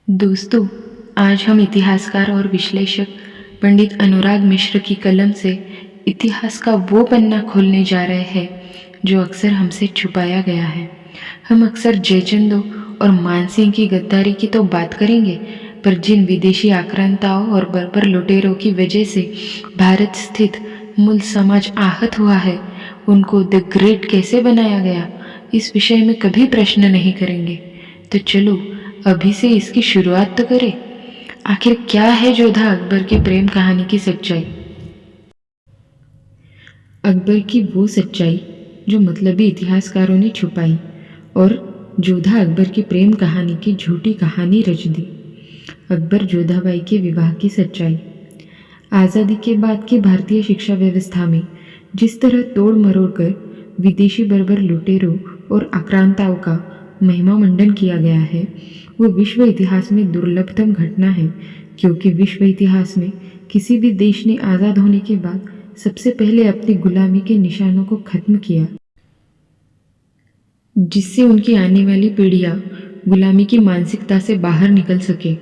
दोस्तों, आज हम इतिहासकार और विश्लेषक पंडित अनुराग मिश्र की कलम से इतिहास का वो पन्ना खोलने जा रहे हैं जो अक्सर हमसे छुपाया गया है। हम अक्सर जयचंदों और मानसिंह की गद्दारी की तो बात करेंगे, पर जिन विदेशी आक्रांताओं और बर्बर लुटेरों की वजह से भारत स्थित मूल समाज आहत हुआ है, उनको द ग्रेट कैसे बनाया गया, इस विषय में कभी प्रश्न नहीं करेंगे। तो चलो अभी से इसकी शुरुआत तो करें। आखिर क्या है जोधा अकबर के प्रेम कहानी की सच्चाई? अकबर की वो सच्चाई जो मतलबी इतिहासकारों ने छुपाई और जोधा अकबर की प्रेम कहानी की झूठी कहानी रच दी। अकबर जोधाबाई के विवाह की सच्चाई। आज़ादी के बाद की भारतीय शिक्षा व्यवस्था में जिस तरह तोड़ मरोड़ कर विदेशी बर्बर लुटेरों और आक्रांताओं का महिमा मंडन किया गया है, वो विश्व इतिहास में दुर्लभतम घटना है, क्योंकि विश्व इतिहास में किसी भी देश ने आज़ाद होने के बाद सबसे पहले अपनी गुलामी के निशानों को खत्म किया, जिससे उनकी आने वाली पीढ़ियां गुलामी की मानसिकता से बाहर निकल सके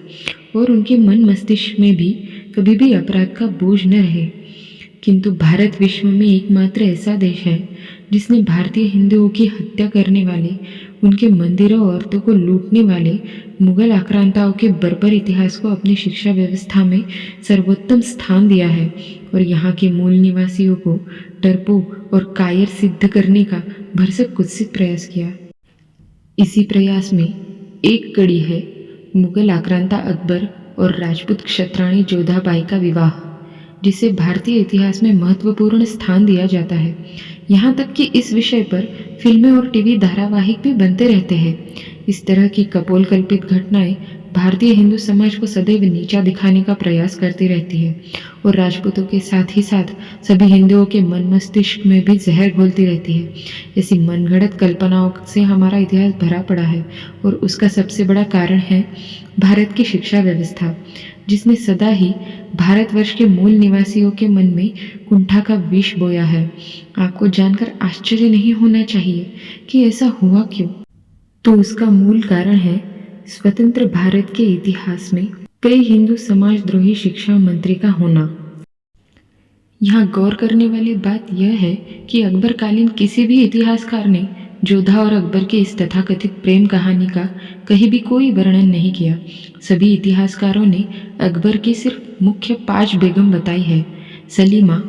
और उनके मन मस्तिष्क में भी कभी भी अपराध का बोझ न रहे। किंतु भारत विश्व में एकमात्र ऐसा देश है जिसने भारतीय हिंदुओं की हत्या करने वाले, उनके मंदिरों और औरतों को लूटने वाले मुगल आक्रांताओं के बर्बर इतिहास को अपनी शिक्षा व्यवस्था में सर्वोत्तम स्थान दिया है और यहाँ के मूल निवासियों को डरपोक और कायर सिद्ध करने का भरसक कुत्सित प्रयास किया। इसी प्रयास में एक कड़ी है मुगल आक्रांता अकबर और राजपूत क्षत्राणी जोधाबाई का विवाह, जिसे भारतीय इतिहास में महत्वपूर्ण स्थान दिया जाता है। यहाँ तक कि इस विषय पर फिल्में और टीवी धारावाहिक भी बनते रहते हैं। इस तरह की कपोल कल्पित घटनाएं भारतीय हिंदू समाज को सदैव नीचा दिखाने का प्रयास करती रहती है और राजपूतों के साथ ही साथ सभी हिंदुओं के मन मस्तिष्क में भी जहर घोलती रहती है। ऐसी मनगढ़ंत कल्पनाओं से हमारा इतिहास भरा पड़ा है और उसका सबसे बड़ा कारण है भारत की शिक्षा व्यवस्था, जिसने सदा ही भारतवर्ष के मूल निवासियों के मन में कुंठा का विष बोया है। आपको जानकर आश्चर्य नहीं होना चाहिए कि ऐसा हुआ क्यों। तो उसका मूल कारण है स्वतंत्र भारत के इतिहास में कई हिंदू समाजद्रोही शिक्षा मंत्री का होना। यहाँ गौर करने वाली बात यह है कि अकबरकालीन किसी भी इतिहासकार ने जोधा और अकबर के इस तथाकथित प्रेम कहानी का कहीं भी कोई वर्णन नहीं किया। सभी इतिहासकारों ने अकबर की सिर्फ मुख्य 5 बेगम बताई है: सलीमा,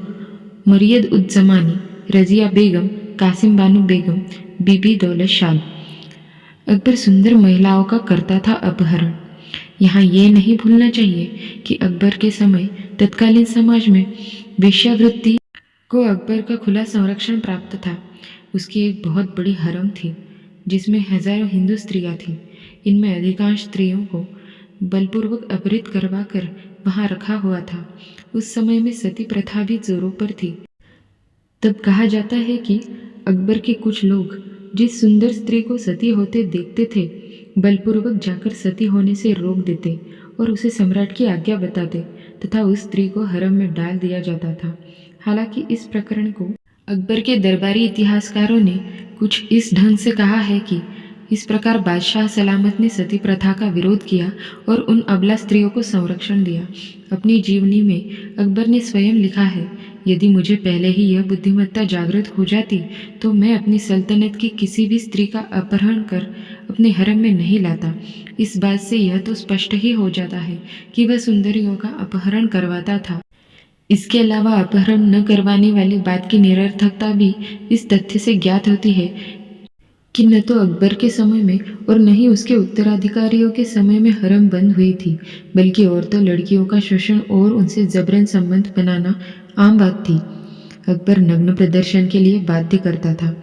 मरियद उद जमानी, रजिया बेगम, कासिम बानु बेगम, बीबी दौलत शाह। अकबर सुंदर महिलाओं का करता था अपहरण। यहाँ ये नहीं भूलना चाहिए कि अकबर के समय तत्कालीन समाज में वेश्यावृत्ति को अकबर का खुला संरक्षण प्राप्त था। उसकी एक बहुत बड़ी हरम थी जिसमें हजारों हिंदू स्त्रियां थीं। इनमें अधिकांश स्त्रियों को बलपूर्वक अपहरित करवा कर वहाँ रखा हुआ था। उस समय में सती प्रथा भी जोरों पर थी। तब कहा जाता है कि अकबर के कुछ लोग जिस सुंदर स्त्री को सती होते देखते थे, बलपूर्वक जाकर सती होने से रोक देते और उसे सम्राट की आज्ञा बताते तथा उस स्त्री को हरम में डाल दिया जाता था। हालांकि इस प्रकरण को अकबर के दरबारी इतिहासकारों ने कुछ इस ढंग से कहा है कि इस प्रकार बादशाह सलामत ने सती प्रथा का विरोध किया और उन अबला स्त्रियों को संरक्षण दिया। अपनी जीवनी में अकबर ने स्वयं लिखा है, यदि मुझे पहले ही यह बुद्धिमत्ता जागृत हो जाती तो मैं अपनी सल्तनत की किसी भी स्त्री का अपहरण कर अपने हरम में नहीं लाता। इस बात से यह तो स्पष्ट ही हो जाता है कि वह सुंदरियों का अपहरण करवाता था। इसके अलावा अपहरण न करवाने वाली बात की निरर्थकता भी इस तथ्य से ज्ञात होती है कि न तो अकबर के समय में और न ही उसके उत्तराधिकारियों के समय में हरम बंद हुई थी, बल्कि औरतों लड़कियों का शोषण और उनसे जबरन संबंध बनाना आम बात थी। अकबर नग्न प्रदर्शन के लिए बाध्य करता था।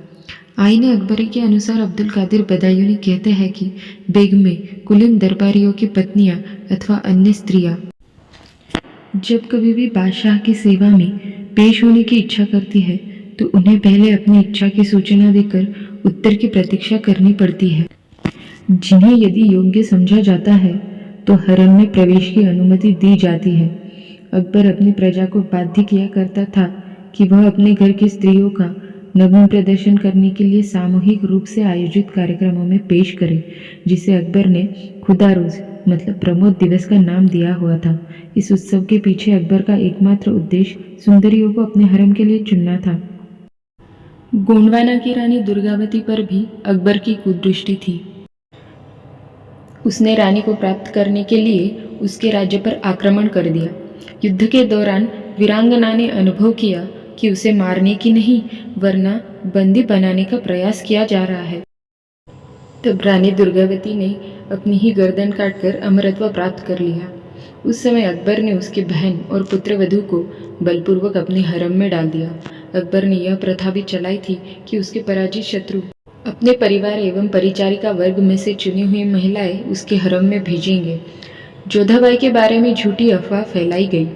आईने अकबरी के अनुसार अब्दुल कादिर बदायूनी कहते हैं कि बेगमें कुलीन दरबारियों की पत्नियां अथवा अन्य स्त्रियां जब कभी भी बादशाह की सेवा में पेश होने की इच्छा करती है तो उन्हें पहले अपनी इच्छा की सूचना देकर उत्तर की प्रतीक्षा करनी पड़ती है। जिन्हें यदि योग्य समझा जाता है तो हरम में प्रवेश की अनुमति दी जाती है। अकबर अपनी प्रजा को बाध्य किया करता था कि वह अपने घर की स्त्रियों का नग्न प्रदर्शन करने के लिए सामूहिक रूप से आयोजित कार्यक्रमों में पेश करे, जिसे अकबर ने खुदारोज मतलब प्रमोद दिवस का नाम दिया हुआ था। इस उत्सव के पीछे अकबर का एकमात्र उद्देश्य सुंदरियों को अपने हरम के लिए चुनना था। गोंडवाना की रानी दुर्गावती पर भी अकबर की कुदृष्टि थी। उसने रानी को प्राप्त करने के लिए उसके राज्य पर आक्रमण कर दिया। युद्ध के दौरान वीरांगना ने अनुभव किया कि उसे मारने की नहीं वरना बंदी बनाने का प्रयास किया जा रहा है। तब रानी दुर्गावती ने अपनी ही गर्दन काटकर अमरत्व प्राप्त कर लिया। उस समय अकबर ने उसकी बहन और पुत्रवधू को बलपूर्वक अपने हरम में डाल दिया। अकबर ने यह प्रथा भी चलाई थी कि उसके पराजित शत्रु अपने परिवार एवं परिचारिका वर्ग में से चुनी हुई महिलाएं उसके हरम में भेजेंगे। जोधाबाई के बारे में झूठी अफवाह फैलाई गई।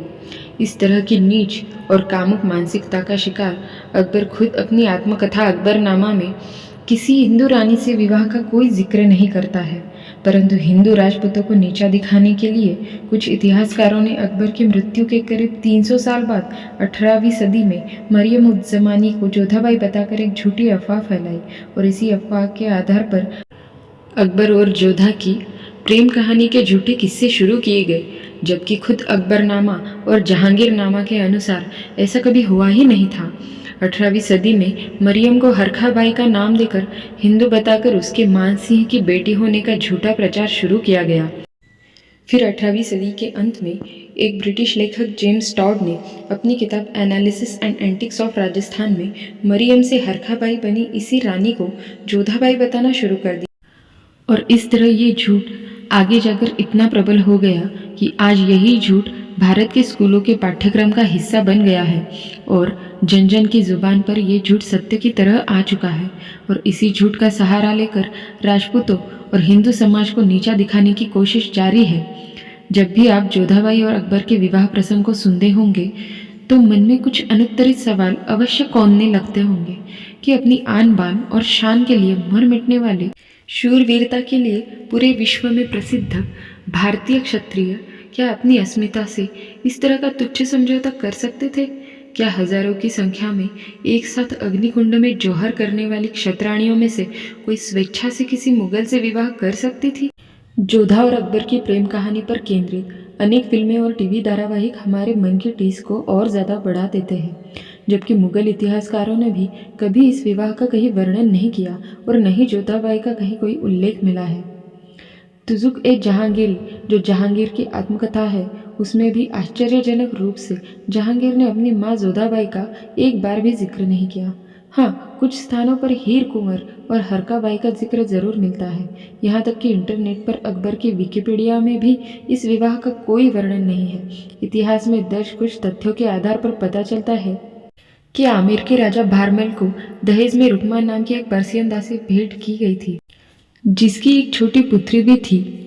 इस तरह की नीच और कामुक मानसिकता का शिकार अकबर खुद अपनी आत्मकथा अकबरनामा में किसी हिंदू रानी से विवाह का कोई जिक्र नहीं करता है, परंतु हिंदू राजपूतों को नीचा दिखाने के लिए कुछ इतिहासकारों ने अकबर की मृत्यु के करीब 300 साल बाद 18वीं सदी में मरियम उज़ ज़मानी को जोधाबाई बताकर एक झूठी अफवाह फैलाई और इसी अफवाह के आधार पर अकबर और जोधा की प्रेम कहानी के झूठे किस्से शुरू किए गए, जबकि खुद अकबरनामा और जहांगीरनामा के अनुसार ऐसा कभी हुआ ही नहीं था। 18वीं सदी में मरियम को हरखा बाई का नाम देकर हिंदू बताकर उसके मान सिंह की बेटी होने का झूठा प्रचार शुरू किया गया। फिर 18वीं सदी के अंत में एक ब्रिटिश लेखक जेम्स टॉड ने अपनी किताब analysis and antics of Rajasthan में मरियम से हरखा बाई बनी इसी रानी को जोधाबाई बताना शुरू कर दिया और इस तरह ये झूठ आगे जाकर इतना प्रबल हो गया कि आज यही झूठ भारत के स्कूलों के पाठ्यक्रम का हिस्सा बन गया है और जन जन की जुबान पर यह झूठ सत्य की तरह आ चुका है। और इसी झूठ का सहारा लेकर राजपूतों और हिंदू समाज को नीचा दिखाने की कोशिश जारी है। जब भी आप जोधाबाई और अकबर के विवाह प्रसंग को सुनते होंगे तो मन में कुछ अनुत्तरित सवाल अवश्य कौंधने लगते होंगे कि अपनी आन बान और शान के लिए मर मिटने वाले शूरवीरता के लिए पूरे विश्व में प्रसिद्ध भारतीय क्षत्रिय क्या अपनी अस्मिता से इस तरह का तुच्छ समझौता कर सकते थे? क्या हजारों की संख्या में एक साथ अग्निकुंड में जौहर करने वाली क्षत्राणियों में से कोई स्वेच्छा से किसी मुगल से विवाह कर सकती थी? जोधा और अकबर की प्रेम कहानी पर केंद्रित अनेक फिल्में और टीवी धारावाहिक हमारे मन की टीस को और ज़्यादा बढ़ा देते हैं, जबकि मुगल इतिहासकारों ने भी कभी इस विवाह का कहीं वर्णन नहीं किया और न ही जोधाबाई का कहीं कोई उल्लेख मिला है। तुजुक ए जहांगीरी जो जहांगीर की आत्मकथा है, उसमें भी आश्चर्यजनक रूप से जहांगीर ने अपनी माँ जोधाबाई का एक बार भी जिक्र नहीं किया। हाँ, कुछ स्थानों पर हीर कुंवर और हरकाबाई का जिक्र जरूर मिलता है। यहाँ तक कि इंटरनेट पर अकबर की विकिपीडिया में भी इस विवाह का कोई वर्णन नहीं है। इतिहास में दर्ज कुछ तथ्यों के आधार पर पता चलता है कि आमेर के राजा भारमल को दहेज में रुक्मा नाम की एक पर्सियन दासी भेंट की गई थी, जिसकी एक छोटी पुत्री भी थी।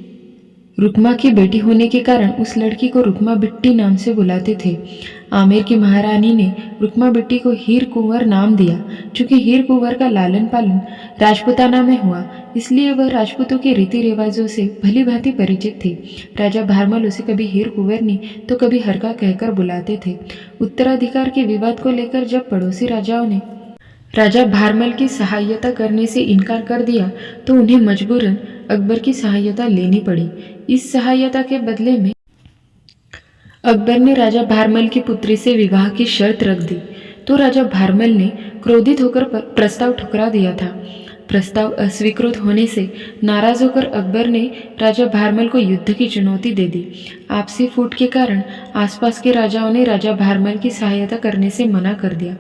रुक्मा की बेटी होने के कारण उस लड़की को रुक्मा बिट्टी नाम से बुलाते थे। आमेर की महारानी ने रुक्मा बिट्टी को हीर कुंवर नाम दिया। चूंकि हीर कुंवर का लालन पालन राजपूताना में हुआ, इसलिए वह राजपूतों के रीति रिवाजों से भली भांति परिचित थी। राजा भारमल उसे कभी हीर कुंवर नहीं तो कभी हरका कहकर बुलाते थे। उत्तराधिकार के विवाद को लेकर जब पड़ोसी राजाओं ने राजा भारमल की सहायता करने से इनकार कर दिया तो उन्हें मजबूरन अकबर की सहायता लेनी पड़ी। इस सहायता के बदले में अकबर ने राजा भारमल की पुत्री से विवाह की शर्त रख दी, तो राजा भारमल ने क्रोधित होकर प्रस्ताव ठुकरा दिया था। प्रस्ताव अस्वीकृत होने से नाराज होकर अकबर ने राजा भारमल को युद्ध की चुनौती दे दी। आपसी फूट के कारण आसपास के राजाओं ने राजा भारमल की सहायता करने से मना कर दिया।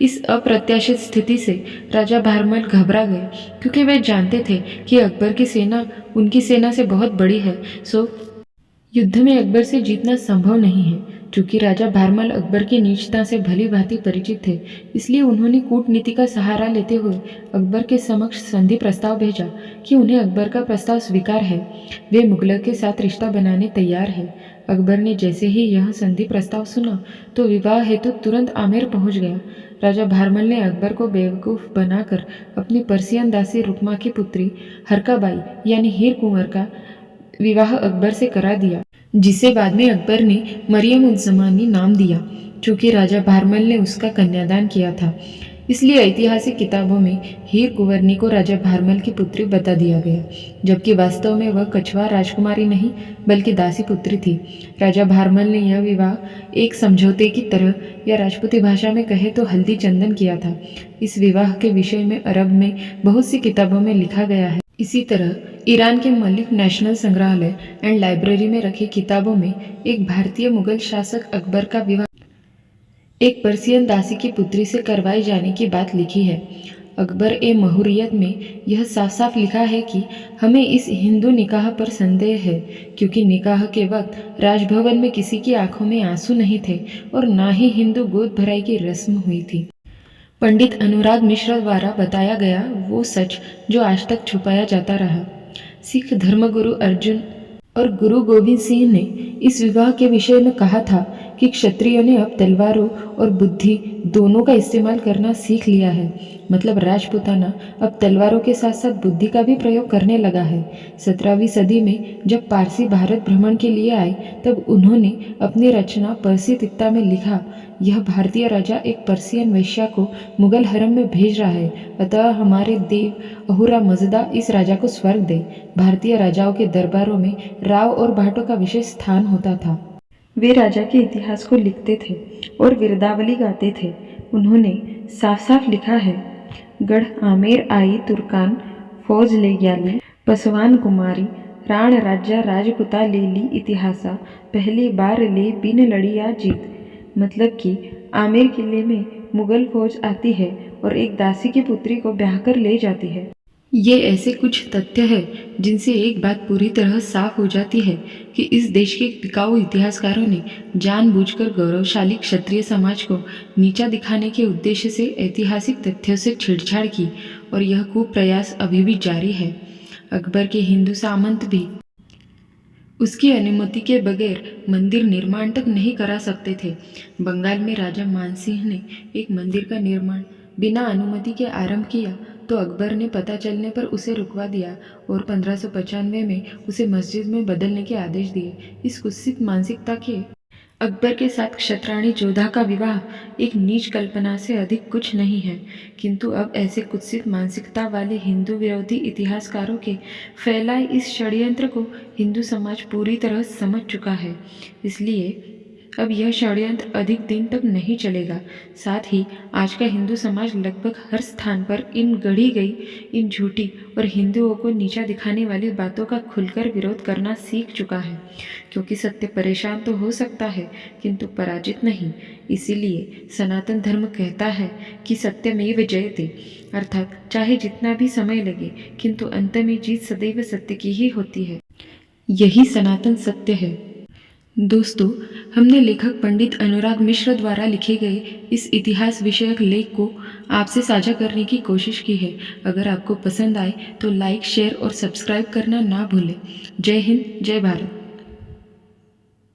इस अप्रत्याशित स्थिति से राजा भारमल घबरा गए, क्योंकि वे जानते थे कि अकबर की सेना उनकी सेना से बहुत बड़ी है, सो युद्ध में अकबर से जीतना संभव नहीं है। चूंकि राजा भारमल अकबर की नीचता से भली भांति परिचित थे, इसलिए उन्होंने कूटनीति का सहारा लेते हुए अकबर के समक्ष संधि प्रस्ताव भेजा कि उन्हें अकबर का प्रस्ताव स्वीकार है, वे मुगलों के साथ रिश्ता बनाने तैयार है। अकबर ने जैसे ही यह संधि प्रस्ताव सुना तो विवाह हेतु तुरंत आमेर पहुंच गया। राजा भारमल ने अकबर को बेवकूफ़ बनाकर अपनी पर्सियन दासी रुक्मा की पुत्री हरकाबाई यानी हीर कुंवर का विवाह अकबर से करा दिया, जिसे बाद में अकबर ने मरियम उज़ ज़मानी नाम दिया, चूँकि राजा भारमल ने उसका कन्यादान किया था। इसलिए ऐतिहासिक किताबों में हीर कुंवरनी को राजा भारमल की पुत्री बता दिया गया, जबकि वास्तव में वह कछवार राजकुमारी नहीं बल्कि दासी पुत्री थी। राजा भारमल ने यह विवाह एक समझौते की तरह या राजपूती भाषा में कहे तो हल्दी चंदन किया था। इस विवाह के विषय में अरब में बहुत सी किताबों में लिखा गया है। इसी तरह ईरान के मलिक नेशनल संग्रहालय एंड लाइब्रेरी में रखी किताबों में एक भारतीय मुगल शासक अकबर का विवाह एक पर्सियन दासी की पुत्री से करवाए जाने की बात लिखी है। अकबर ए महुरियत में यह साफ साफ लिखा है कि हमें इस हिंदू निकाह पर संदेह है, क्योंकि निकाह के वक्त राजभवन में किसी की आंखों में आंसू नहीं थे और ना ही हिंदू गोद भराई की रस्म हुई थी। पंडित अनुराग मिश्र द्वारा बताया गया वो सच जो आज तक छुपाया जाता रहा। सिख धर्मगुरु अर्जुन और गुरु गोविंद सिंह ने इस विवाह के विषय में कहा था कि क्षत्रियों ने अब तलवारों और बुद्धि दोनों का इस्तेमाल करना सीख लिया है। मतलब राजपूताना अब तलवारों के साथ साथ बुद्धि का भी प्रयोग करने लगा है। 17वीं सदी में जब पारसी भारत भ्रमण के लिए आए तब उन्होंने अपनी रचना परसी तित्ता में लिखा, यह भारतीय राजा एक पर्सियन वैश्या को मुगल हरम में भेज रहा है, अतः हमारे देव अहुरा मजदा इस राजा को स्वर्ग दे। भारतीय राजाओं के दरबारों में राव और भाटों का विशेष स्थान होता था। वे राजा के इतिहास को लिखते थे और वीरदावली गाते थे। उन्होंने साफ साफ लिखा है, गढ़ आमेर आई तुर्कान फौज ले ग्याली पसवान कुमारी राण राज्य राजपुता ले ली इतिहासा पहली बार ले बिन लड़िया जीत। मतलब कि आमेर किले में मुगल फौज आती है और एक दासी की पुत्री को ब्याह कर ले जाती है। ये ऐसे कुछ तथ्य हैं जिनसे एक बात पूरी तरह साफ हो जाती है कि इस देश के टिकाऊ इतिहासकारों ने जानबूझकर गौरवशाली क्षत्रिय समाज को नीचा दिखाने के उद्देश्य से ऐतिहासिक तथ्यों से छेड़छाड़ की और यह कुप्रयास अभी भी जारी है। अकबर के हिंदू सामंत भी उसकी अनुमति के बगैर मंदिर निर्माण तक नहीं करा सकते थे। बंगाल में राजा मानसिंह ने एक मंदिर का निर्माण बिना अनुमति के आरंभ किया तो अकबर ने पता चलने पर उसे रुकवा दिया और 1595 में उसे मस्जिद में बदलने के आदेश दिए। इस कुत्सित मानसिकता के अकबर के साथ क्षत्राणी जोधा का विवाह एक नीच कल्पना से अधिक कुछ नहीं है, किंतु अब ऐसे कुत्सित मानसिकता वाले हिंदू विरोधी इतिहासकारों के फैलाए इस षड्यंत्र को हिंदू समाज पूरी तरह समझ चुका है। इसलिए अब यह षड्यंत्र अधिक दिन तक नहीं चलेगा। साथ ही आज का हिंदू समाज लगभग हर स्थान पर इन गढ़ी गई इन झूठी और हिंदुओं को नीचा दिखाने वाली बातों का खुलकर विरोध करना सीख चुका है, क्योंकि सत्य परेशान तो हो सकता है किंतु पराजित नहीं। इसीलिए सनातन धर्म कहता है कि सत्यमेव जयते, अर्थात चाहे जितना भी समय लगे किंतु अंत में जीत सदैव सत्य की ही होती है। यही सनातन सत्य है। दोस्तों, हमने लेखक पंडित अनुराग मिश्र द्वारा लिखे गए इस इतिहास विषयक लेख को आपसे साझा करने की कोशिश की है। अगर आपको पसंद आए तो लाइक, शेयर और सब्सक्राइब करना ना भूलें। जय हिंद, जय भारत।